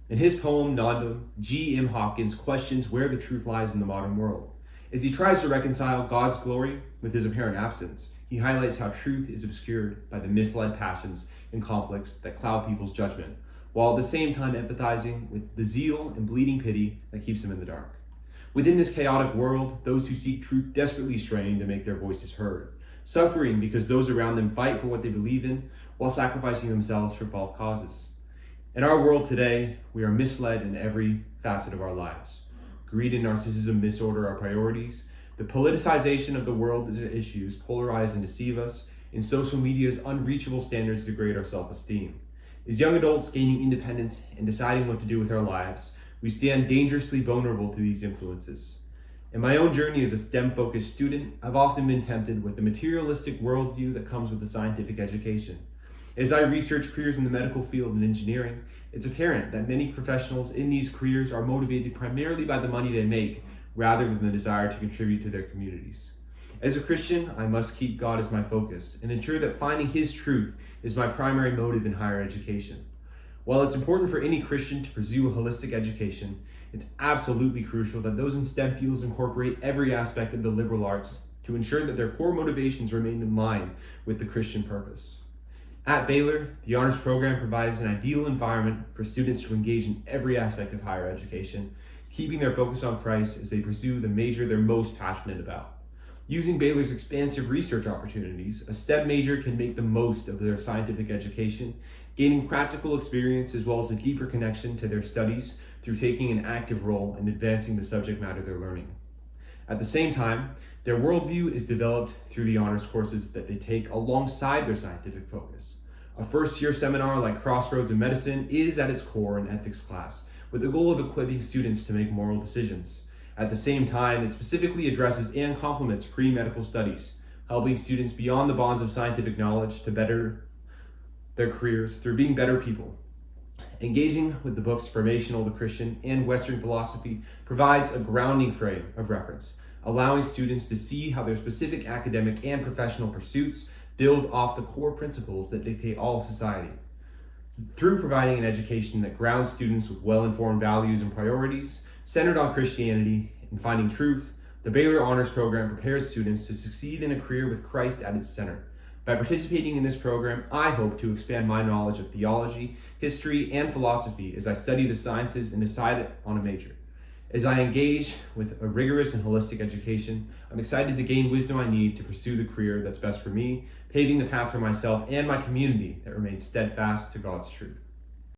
In his poem, Nondum, G.M. Hopkins questions where the truth lies in the modern world. As he tries to reconcile God's glory with his apparent absence, he highlights how truth is obscured by the misled passions and conflicts that cloud people's judgment, while at the same time empathizing with the zeal and bleeding pity that keeps them in the dark. Within this chaotic world, those who seek truth desperately strain to make their voices heard, suffering because those around them fight for what they believe in while sacrificing themselves for false causes. In our world today, we are misled in every facet of our lives. Greed and narcissism misorder our priorities. The politicization of the world's issues polarize and deceive us, and social media's unreachable standards degrade our self-esteem. As young adults gaining independence and deciding what to do with our lives, we stand dangerously vulnerable to these influences. In my own journey as a STEM-focused student, I've often been tempted with the materialistic worldview that comes with a scientific education. As I research careers in the medical field and engineering, it's apparent that many professionals in these careers are motivated primarily by the money they make rather than the desire to contribute to their communities. As a Christian, I must keep God as my focus and ensure that finding His truth is my primary motive in higher education. While it's important for any Christian to pursue a holistic education, it's absolutely crucial that those in STEM fields incorporate every aspect of the liberal arts to ensure that their core motivations remain in line with the Christian purpose. At Baylor, the honors program provides an ideal environment for students to engage in every aspect of higher education, keeping their focus on Christ as they pursue the major they're most passionate about. Using Baylor's expansive research opportunities, a STEM major can make the most of their scientific education, gaining practical experience as well as a deeper connection to their studies through taking an active role in advancing the subject matter they're learning. At the same time, their worldview is developed through the honors courses that they take alongside their scientific focus. A first-year seminar like Crossroads in Medicine is at its core an ethics class, with the goal of equipping students to make moral decisions. At the same time, it specifically addresses and complements pre-medical studies, helping students beyond the bonds of scientific knowledge to better their careers through being better people. Engaging with the books Formational to Christian and Western Philosophy provides a grounding frame of reference, allowing students to see how their specific academic and professional pursuits build off the core principles that dictate all of society. Through providing an education that grounds students with well-informed values and priorities, centered on Christianity and finding truth, the Baylor Honors Program prepares students to succeed in a career with Christ at its center. By participating in this program, I hope to expand my knowledge of theology, history, and philosophy as I study the sciences and decide on a major. As I engage with a rigorous and holistic education, I'm excited to gain wisdom I need to pursue the career that's best for me, paving the path for myself and my community that remains steadfast to God's truth.